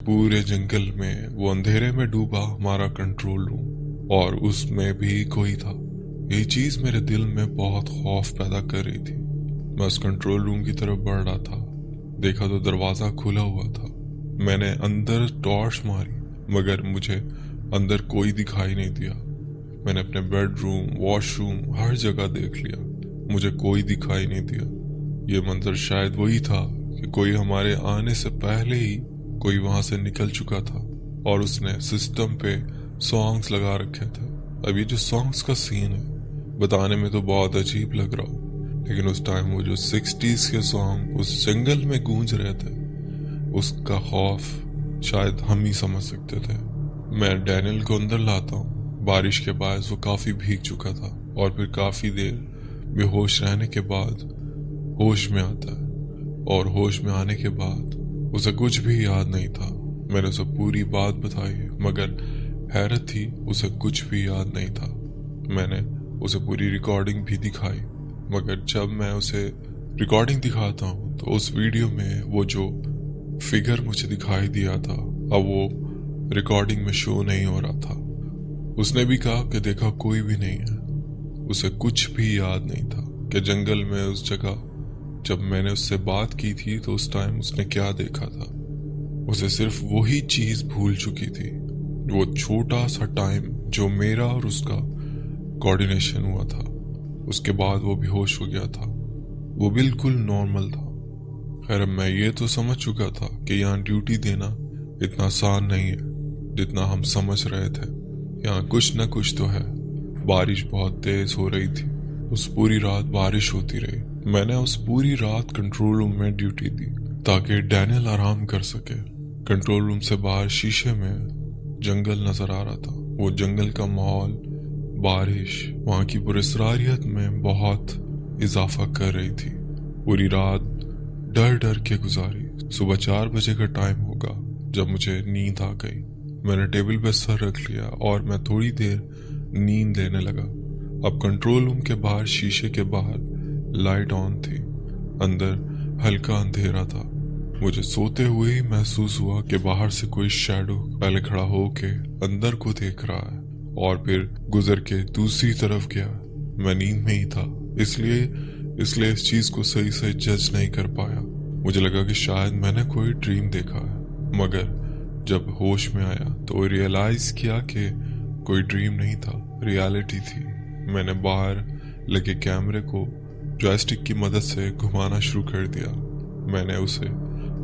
पूरे जंगल में वो अंधेरे में डूबा हमारा कंट्रोल रूम, और उसमें भी कोई था। ये चीज मेरे दिल में बहुत खौफ पैदा कर रही थी। मैं उस कंट्रोल रूम की तरफ बढ़ रहा था। देखा तो दरवाजा खुला हुआ था। मैंने अंदर टॉर्च मारी, मगर मुझे अंदर कोई दिखाई नहीं दिया। मैंने अपने बेडरूम, वॉशरूम, हर जगह देख लिया, मुझे कोई दिखाई नहीं दिया। ये मंजर शायद वही था कि कोई हमारे आने से पहले ही कोई वहां से निकल चुका था और उसने सिस्टम पे सॉन्ग्स लगा रखे थे। अब ये जो सॉन्ग्स का सीन है, बताने में तो बहुत अजीब लग रहा हो, लेकिन उस टाइम वो जो 60s के सॉन्ग उस जंगल में गूंज रहे थे, उसका खौफ शायद हम ही समझ सकते थे। मैं डैनियल को अंदर लाता हूँ। बारिश के बायस वो काफी भीग चुका था और फिर काफी देर बेहोश रहने के बाद होश में आता है, और होश में आने के बाद उसे कुछ भी याद नहीं था। मैंने उसे पूरी बात बताई, मगर हैरत थी, उसे कुछ भी याद नहीं था। मैंने उसे पूरी रिकॉर्डिंग भी दिखाई, मगर जब मैं उसे रिकॉर्डिंग दिखाता हूँ तो उस वीडियो में वो जो फिगर मुझे दिखाई दिया था, अब वो रिकॉर्डिंग में शो नहीं हो रहा था। उसने भी कहा कि देखा कोई भी नहीं है। उसे कुछ भी याद नहीं था कि जंगल में उस जगह जब मैंने उससे बात की थी तो उस टाइम उसने क्या देखा था। उसे सिर्फ वही चीज भूल चुकी थी, वो छोटा सा टाइम जो मेरा और उसका कोऑर्डिनेशन हुआ था। उसके बाद वो बेहोश हो गया था। वो बिल्कुल नॉर्मल था। खैर, मैं ये तो समझ चुका था कि यहाँ ड्यूटी देना इतना आसान नहीं है जितना हम समझ रहे थे। यहाँ कुछ न कुछ तो है। बारिश बहुत तेज हो रही थी। उस पूरी रात बारिश होती रही। मैंने उस पूरी रात कंट्रोल रूम में ड्यूटी दी ताकि डैनियल आराम कर सके। कंट्रोल रूम से बाहर शीशे में जंगल नजर आ रहा था। वो जंगल का माहौल, बारिश वहां की पुरस्कारियत में बहुत इजाफा कर रही थी। पूरी रात डर डर के गुजारी। सुबह 4 बजे का टाइम होगा जब मुझे नींद आ गई। मैंने टेबल पे सर रख लिया और मैं थोड़ी देर नींद लेने लगा। अब कंट्रोल रूम के बाहर शीशे के बाहर लाइट ऑन थी। अंदर हल्का अंधेरा था। मुझे सोते हुए ही महसूस हुआ कि बाहर से कोई शैडो पहले खड़ा होके अंदर को देख रहा है और फिर गुजर के दूसरी तरफ गया। मैं नींद में ही था, इसलिए इस चीज को सही से जज नहीं कर पाया। मुझे लगा कि शायद मैंने कोई ड्रीम देखा है, मगर जब होश में आया तो रियलाइज किया कि कोई ड्रीम नहीं था, रियलिटी थी। मैंने बाहर लगे कैमरे को जॉयस्टिक की मदद से घुमाना शुरू कर दिया। मैंने उसे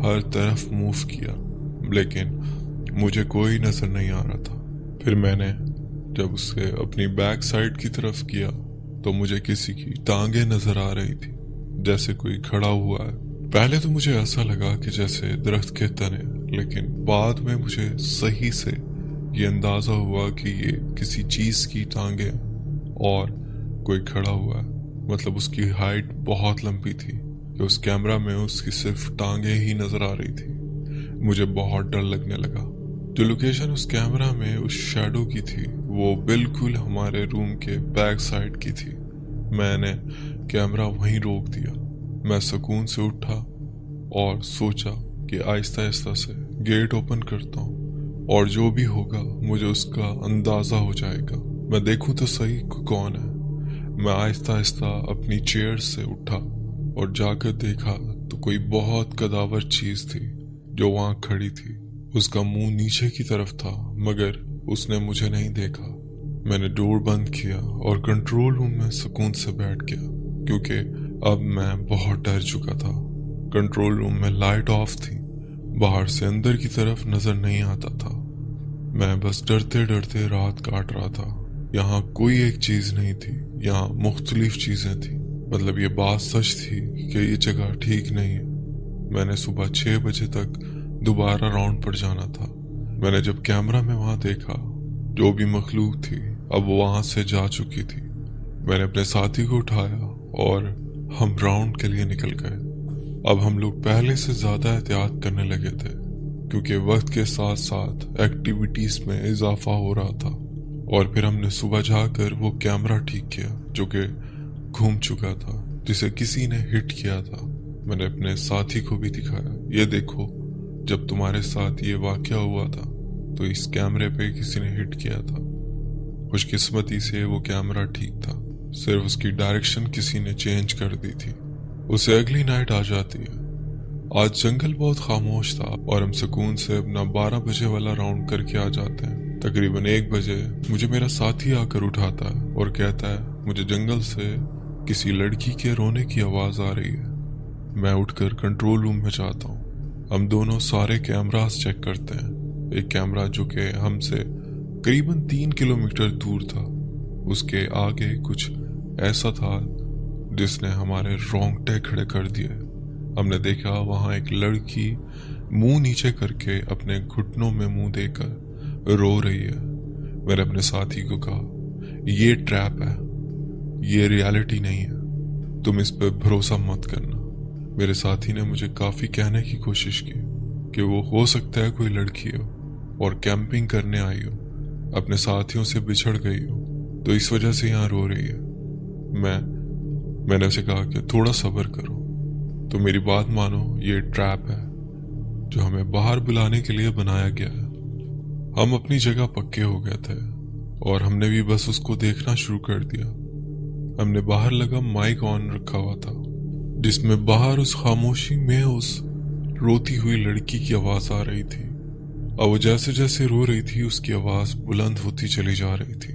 हर तरफ मूव किया, लेकिन मुझे कोई नजर नहीं आ रहा था। फिर मैंने जब उसे अपनी बैक साइड की तरफ किया तो मुझे किसी की टांगे नजर आ रही थी, जैसे कोई खड़ा हुआ है। पहले तो मुझे ऐसा लगा कि जैसे दरख्त के तने, लेकिन बाद में मुझे सही से ये अंदाजा हुआ कि ये किसी चीज की टांगे और कोई खड़ा हुआ है। मतलब उसकी हाइट बहुत लंबी थी कि उस कैमरा में उसकी सिर्फ टांगे ही नजर आ रही थी। मुझे बहुत डर लगने लगा। जो लोकेशन उस कैमरा में उस शैडो की थी वो बिल्कुल हमारे रूम के बैक साइड की थी। मैंने कैमरा वहीं रोक दिया। मैं सुकून से उठा और सोचा कि आहिस्ता आहिस्ता से गेट ओपन करता हूँ और जो भी होगा मुझे उसका अंदाजा हो जाएगा। मैं देखूं तो सही कौन है। मैं आहिस्ता आहिस्ता अपनी चेयर से उठा और जाकर देखा तो कोई बहुत कदावर चीज थी जो वहां खड़ी थी। उसका मुंह नीचे की तरफ था, मगर उसने मुझे नहीं देखा। मैंने डोर बंद किया और कंट्रोल रूम में सुकून से बैठ गया, क्योंकि अब मैं बहुत डर चुका था। कंट्रोल रूम में लाइट ऑफ थी। बाहर से अंदर की तरफ नजर नहीं आता था। मैं बस डरते डरते रात काट रहा था। यहाँ कोई एक चीज नहीं थी, यहाँ मुख्तलिफ चीजें थी। मतलब ये बात सच थी कि ये जगह ठीक नहीं है। मैंने सुबह 6 बजे तक दोबारा राउंड पर जाना था। मैंने जब कैमरा में वहां देखा, जो भी मखलूक थी अब वो वहां से जा चुकी थी। मैंने अपने साथी को उठाया और हम राउंड के लिए निकल गए। अब हम लोग पहले से ज्यादा एहतियात करने लगे थे, क्योंकि वक्त के साथ साथ एक्टिविटीज में इजाफा हो रहा था। और फिर हमने सुबह जाकर वो कैमरा ठीक किया जो कि घूम चुका था, जिसे किसी ने हिट किया था। मैंने अपने साथी को भी दिखाया, ये देखो जब तुम्हारे साथ ये वाकया हुआ था तो इस कैमरे पे किसी ने हिट किया था। खुशकिस्मती से वो कैमरा ठीक था, सिर्फ उसकी डायरेक्शन किसी ने चेंज कर दी थी। उसे अगली नाइट आ जाती है। आज जंगल बहुत खामोश था और हम सुकून से अपना 12 बजे वाला राउंड करके आ जाते हैं। तकरीबन 1 बजे मुझे मेरा साथी आकर उठाता है और कहता है मुझे जंगल से किसी लड़की के रोने की आवाज आ रही है। मैं उठकर कंट्रोल रूम में जाता हूँ। हम दोनों सारे कैमरास चेक करते हैं। एक कैमरा जो कि हमसे करीबन 3 किलोमीटर दूर था, उसके आगे कुछ ऐसा था जिसने हमारे रोंगटे खड़े कर दिए। हमने देखा वहां एक लड़की मुंह नीचे करके अपने घुटनों में मुंह देकर रो रही है। मैंने अपने साथी को कहा ये ट्रैप है, ये रियलिटी नहीं है, तुम इस पर भरोसा मत करना। मेरे साथी ने मुझे काफी कहने की कोशिश की कि वो हो सकता है कोई लड़की हो और कैंपिंग करने आई हो, अपने साथियों से बिछड़ गई हो तो इस वजह से यहाँ रो रही है। मैंने उसे कहा कि थोड़ा सब्र करो, तो मेरी बात मानो, ये ट्रैप है जो हमें बाहर बुलाने के लिए बनाया गया है। हम अपनी जगह पक्के हो गए थे और हमने भी बस उसको देखना शुरू कर दिया। हमने बाहर लगा माइक ऑन रखा हुआ था जिसमें बाहर उस खामोशी में उस रोती हुई लड़की की आवाज आ रही थी और वो जैसे जैसे रो रही थी उसकी आवाज बुलंद होती चली जा रही थी।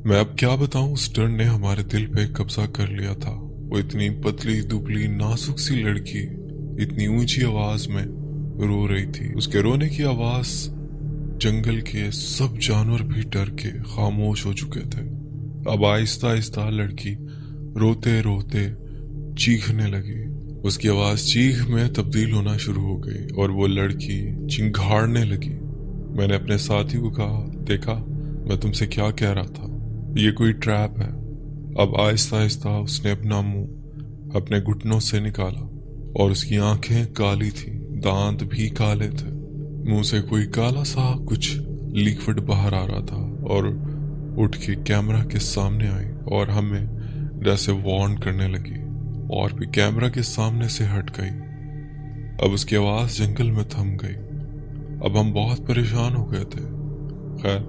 मैं अब क्या बताऊं, उस डर ने हमारे दिल पे कब्जा कर लिया था। वो इतनी पतली दुबली नाजुक सी लड़की इतनी ऊंची आवाज में रो रही थी। उसके रोने की आवाज जंगल के सब जानवर भी डर के खामोश हो चुके थे। अब आहिस्ता आहिस्ता लड़की रोते रोते चीखने लगी। उसकी आवाज चीख में तब्दील होना शुरू हो गई और वो लड़की चिंघाड़ने लगी। मैंने अपने साथी को कहा, देखा मैं तुमसे क्या कह रहा था, ये कोई ट्रैप है। अब आहिस्ता आहिस्ता उसने अपना मुंह अपने घुटनों से निकाला और उसकी आंखें काली थी, दांत भी काले थे। मुंह से कोई काला सा कुछ लिक्विड बाहर आ रहा था और उठ के कैमरा के सामने आई और हमें जैसे वार्न करने लगी और भी कैमरा के सामने से हट गई। अब उसकी आवाज जंगल में थम गई। अब हम बहुत परेशान हो गए थे। खैर,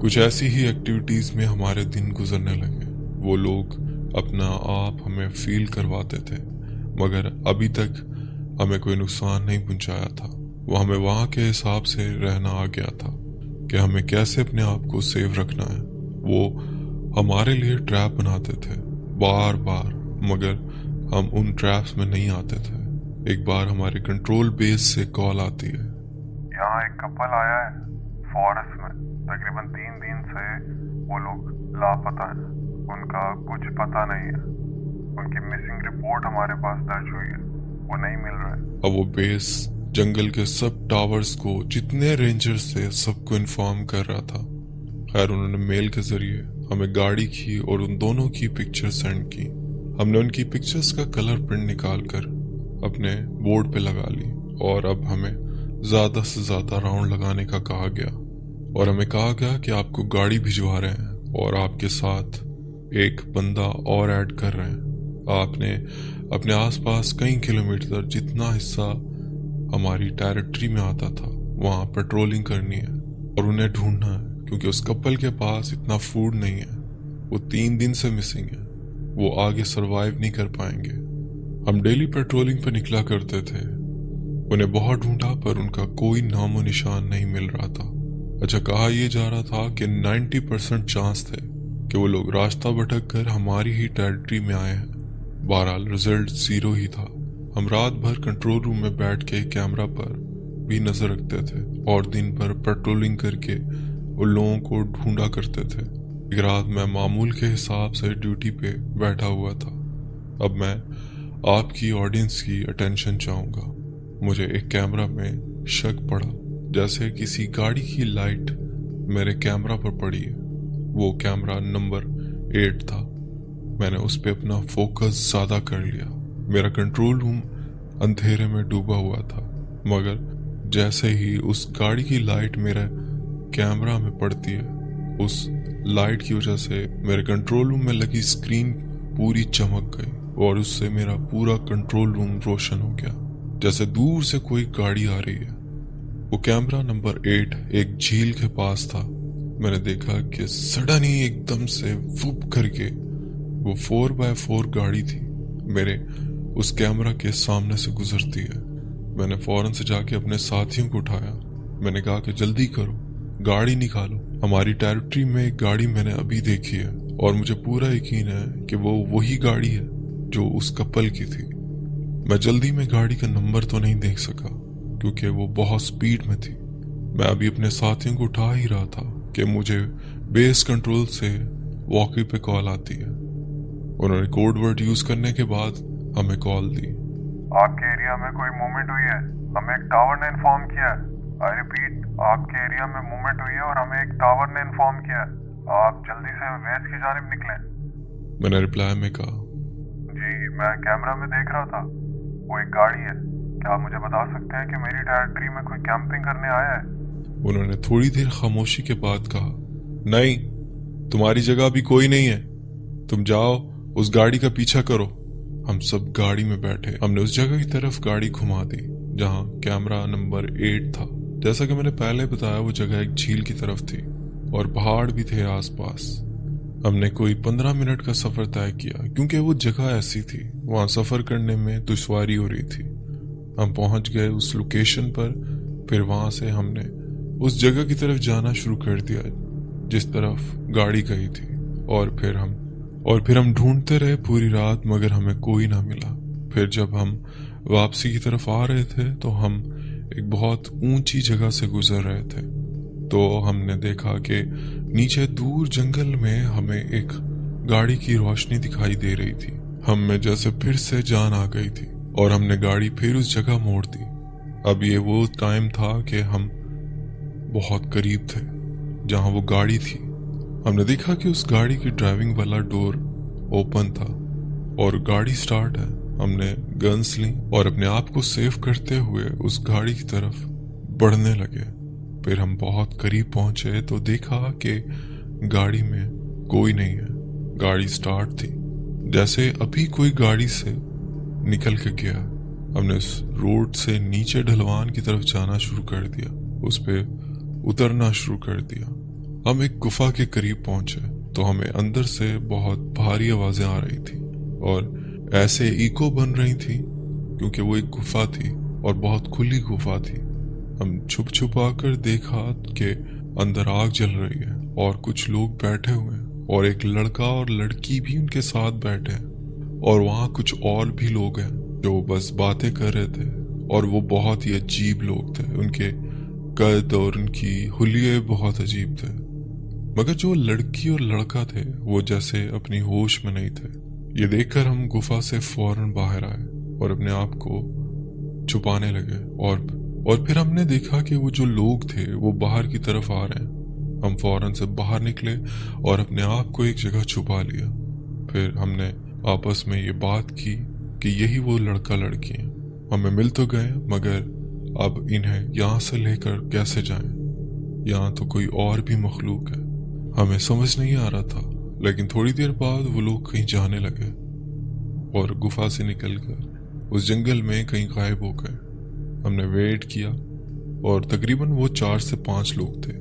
कुछ ऐसी ही एक्टिविटीज में हमारे दिन गुजरने लगे। वो लोग अपना आप हमें फील करवाते थे मगर अभी तक हमें कोई नुकसान नहीं पहुंचाया था। वो हमें वहां के हिसाब से रहना आ गया था कि हमें कैसे अपने आप को सेव रखना है। वो हमारे लिए ट्रैप बनाते थे बार बार, मगर हम उन ट्रैप्स में नहीं आते थे। एक बार हमारे कंट्रोल बेस से कॉल आती है, यहाँ एक कपल आया है फॉरेस्ट में, तकरीबन 3 दिन से वो लोग लापता है, उनका कुछ पता नहीं है, उनकी मिसिंग रिपोर्ट हमारे पास दर्ज हुई है, वो नहीं मिल रहा है। अब वो बेस जंगल के सब टावर्स को, जितने रेंजर्स थे, सबको इन्फॉर्म कर रहा था। खैर, उन्होंने मेल के जरिए हमें गाड़ी की और उन दोनों की पिक्चर सेंड की। हमने उनकी पिक्चर्स का कलर प्रिंट निकाल कर अपने बोर्ड पे लगा ली और अब हमें ज्यादा से ज्यादा राउंड लगाने का कहा गया और हमें कहा गया कि आपको गाड़ी भिजवा रहे हैं और आपके साथ एक बंदा और ऐड कर रहे हैं। आपने अपने आसपास कई किलोमीटर जितना हिस्सा हमारी टेरिटरी में आता था वहां पेट्रोलिंग करनी है और उन्हें ढूंढना है, क्योंकि उस कपल के पास इतना फूड नहीं है। वो 3 दिन से मिसिंग है, वो आगे सरवाइव नहीं कर पाएंगे। हम डेली पेट्रोलिंग पर निकला करते थे। उन्हें बहुत ढूंढा पर उनका कोई नामो निशान नहीं मिल रहा था। अच्छा, कहा यह जा रहा था कि 90% चांस थे कि वो लोग रास्ता भटक कर हमारी ही टेरिटरी में आए हैं। बहरहाल रिजल्ट 0 ही था। हम रात भर कंट्रोल रूम में बैठ के कैमरा पर भी नजर रखते थे और दिन भर पेट्रोलिंग करके उन लोगों को ढूंढा करते थे। एक रात मैं मामूल के हिसाब से ड्यूटी पे बैठा हुआ था। अब मैं आपकी ऑडियंस की अटेंशन चाहूंगा। मुझे एक कैमरा में शक पड़ा, जैसे किसी गाड़ी की लाइट मेरे कैमरा पर पड़ी है। वो कैमरा नंबर 8 था। मैंने उस पर अपना फोकस ज्यादा कर लिया। मेरा कंट्रोल रूम अंधेरे में डूबा हुआ था, मगर जैसे ही उस गाड़ी की लाइट मेरे कैमरा में पड़ती है, उस लाइट की वजह से मेरे कंट्रोल रूम में लगी स्क्रीन पूरी चमक गई और उससे मेरा पूरा कंट्रोल रूम रोशन हो गया, जैसे दूर से कोई गाड़ी आ रही है। वो कैमरा नंबर 8 एक झील के पास था। मैंने देखा कि सडन ही एकदम से वुप करके वो 4x4 गाड़ी थी मेरे उस कैमरा के सामने से गुजरती है। मैंने फौरन से जाके अपने साथियों को उठाया। मैंने कहा कि जल्दी करो, गाड़ी निकालो, हमारी टेरिटरी में एक गाड़ी मैंने अभी देखी है और मुझे पूरा यकीन है कि वो वही गाड़ी है जो उस कपल की थी। मैं जल्दी में गाड़ी का नंबर तो नहीं देख सका क्योंकि वो बहुत स्पीड में थी। मैं अभी अपने साथियों को उठा ही रहा था कि मुझे बेस कंट्रोल से वॉकी पे कॉल आती है। उन्होंने कोड वर्ड यूज करने के बाद हमें कॉल दी। आपके एरिया में कोई मूवमेंट हुई है, हमें एक टावर ने इन्फॉर्म किया है। आई रिपीट, आपके एरिया में मूवमेंट हुई है और हमें एक टावर ने इन्फॉर्म किया है। आप जल्दी से वेस्ट की जानिब निकलें। मैंने रिप्लाई में कहा, जी मैं कैमरा में देख रहा था, वो एक गाड़ी है। क्या आप मुझे बता सकते हैं कि मेरी टेरिटरी में कोई कैंपिंग करने आया है? उन्होंने थोड़ी देर खामोशी के बाद कहा, नहीं, तुम्हारी जगह अभी कोई नहीं है, तुम जाओ उस गाड़ी का पीछा करो। हम सब गाड़ी में बैठे। हमने उस जगह की तरफ गाड़ी घुमा दी जहां कैमरा नंबर 8 था। जैसा कि मैंने पहले बताया, वो जगह एक झील की तरफ थी और पहाड़ भी थे आसपास। हमने कोई 15 मिनट का सफर तय किया क्योंकि वो जगह ऐसी थी, वहां सफर करने में दुश्वारी हो रही थी। हम पहुंच गए उस लोकेशन पर। फिर वहां से हमने उस जगह की तरफ जाना शुरू कर दिया जिस तरफ गाड़ी गई थी और फिर हम ढूंढते रहे पूरी रात, मगर हमें कोई ना मिला। फिर जब हम वापसी की तरफ आ रहे थे तो हम एक बहुत ऊंची जगह से गुजर रहे थे तो हमने देखा कि नीचे दूर जंगल में हमें एक गाड़ी की रोशनी दिखाई दे रही थी। हम में जैसे फिर से जान आ गई थी और हमने गाड़ी फिर उस जगह मोड़ दी। अब ये वो टाइम था कि हम बहुत करीब थे जहां वो गाड़ी थी। हमने देखा कि उस गाड़ी की ड्राइविंग वाला डोर ओपन था और गाड़ी स्टार्ट है। हमने गन्स ली और अपने आप को सेव करते हुए उस गाड़ी की तरफ बढ़ने लगे। फिर हम बहुत करीब पहुंचे तो देखा कि गाड़ी में कोई नहीं है। गाड़ी स्टार्ट थी, जैसे अभी कोई गाड़ी से निकल के गया। हमने उस रोड से नीचे ढलवान की तरफ जाना शुरू कर दिया, उस पे उतरना शुरू कर दिया। हम एक गुफा के करीब पहुंचे तो हमें अंदर से बहुत भारी आवाजें आ रही थी और ऐसे इको बन रही थी क्योंकि वो एक गुफा थी और बहुत खुली गुफा थी। हम छुप आकर देखा कि अंदर आग जल रही है और कुछ लोग बैठे हुए हैं और एक लड़का और लड़की भी उनके साथ बैठे हैं और वहां कुछ और भी लोग हैं जो बस बातें कर रहे थे और वो बहुत ही अजीब लोग थे। उनके कद और उनकी हुलिये बहुत अजीब थे, मगर जो लड़की और लड़का थे वो जैसे अपनी होश में नहीं थे। ये देखकर हम गुफा से फौरन बाहर आए और अपने आप को छुपाने लगे और फिर हमने देखा कि वो जो लोग थे वो बाहर की तरफ आ रहे हैं। हम फौरन से बाहर निकले और अपने आप को एक जगह छुपा लिया। फिर हमने आपस में ये बात की कि यही वो लड़का लड़की हैं। हमें मिल तो गए, मगर अब इन्हें यहाँ से लेकर कैसे जाएं? यहाँ तो कोई और भी मखलूक है। हमें समझ नहीं आ रहा था, लेकिन थोड़ी देर बाद वो लोग कहीं जाने लगे और गुफा से निकलकर उस जंगल में कहीं गायब हो गए। हमने वेट किया और तकरीबन वो 4 से 5 लोग थे।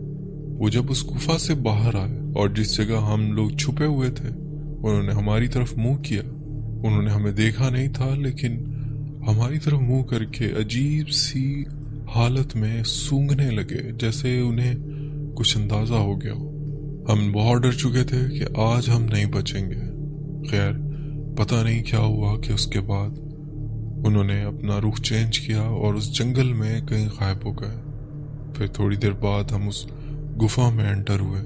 वो जब उस गुफा से बाहर आए और जिस जगह हम लोग छुपे हुए थे उन्होंने हमारी तरफ मुंह किया। उन्होंने हमें देखा नहीं था, लेकिन हमारी तरफ मुंह करके अजीब सी हालत में सूंघने लगे, जैसे उन्हें कुछ अंदाजा हो गया हो। हम बहुत डर चुके थे कि आज हम नहीं बचेंगे। खैर, पता नहीं क्या हुआ कि उसके बाद उन्होंने अपना रुख चेंज किया और उस जंगल में कहीं गायब हो गए। फिर थोड़ी देर बाद हम उस गुफा में एंटर हुए।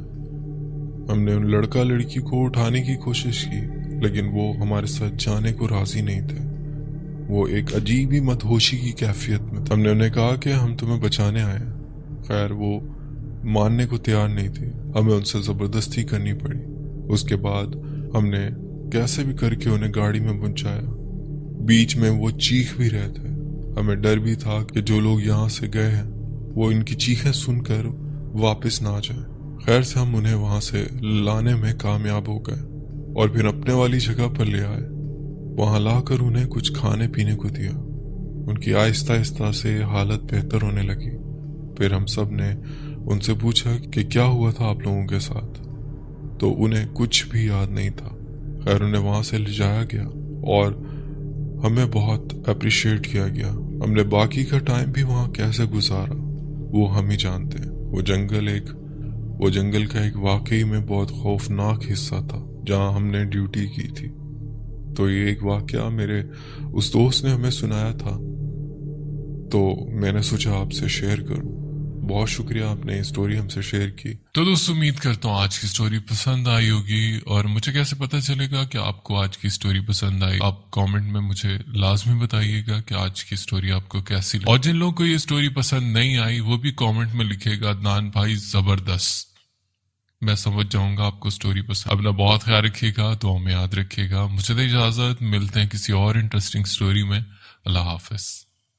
हमने उन लड़का लड़की को उठाने की कोशिश की, लेकिन वो हमारे साथ जाने को राजी नहीं थे। वो एक अजीब ही मदहोशी की कैफियत में थे। हमने उन्हें कहा कि हम तुम्हें बचाने आए हैं। खैर, वो मानने को तैयार नहीं थे। हमें उनसे जबरदस्ती करनी पड़ी। उसके बाद हमने कैसे भी करके उन्हें गाड़ी में पहुंचाया। बीच में वो चीख भी रहे थे। हमें डर भी था कि जो लोग यहाँ से गए हैं वो इनकी चीखें सुनकर वापस ना जाए। खैर से हम उन्हें वहां से लाने में कामयाब हो गए और फिर अपने वाली जगह पर ले आए। वहां लाकर उन्हें कुछ खाने पीने को दिया। उनकी आहिस्ता आहिस्ता से हालत बेहतर होने लगी। फिर हम सब ने उनसे पूछा कि क्या हुआ था आप लोगों के साथ, तो उन्हें कुछ भी याद नहीं था। खैर उन्हें वहाँ से ले जाया गया और हमें बहुत अप्रिशिएट किया गया। हमने बाकी का टाइम भी वहाँ कैसे गुजारा वो हम ही जानते हैं। वो जंगल का एक वाकई में बहुत खौफनाक हिस्सा था जहाँ हमने ड्यूटी की थी। तो ये एक वाकया मेरे उस दोस्त ने हमें सुनाया था, तो मैंने सोचा आपसे शेयर करूं। बहुत शुक्रिया आपने ये स्टोरी हमसे शेयर की। तो दोस्तों उम्मीद करता हूँ आज की स्टोरी पसंद आई होगी। और मुझे कैसे पता चलेगा कि आपको आज की स्टोरी पसंद आई? आप कमेंट में मुझे लाजमी बताइएगा कि आज की स्टोरी आपको कैसी लगी। और जिन लोगों को ये स्टोरी पसंद नहीं आई वो भी कमेंट में लिखेगा अदनान भाई जबरदस्त, मैं समझ जाऊंगा आपको स्टोरी पसंद। अपना बहुत ख्याल रखिएगा, दुआ में याद रखिएगा। मुझे दे इजाजत, मिलते हैं किसी और इंटरेस्टिंग स्टोरी में। अल्लाह हाफिज।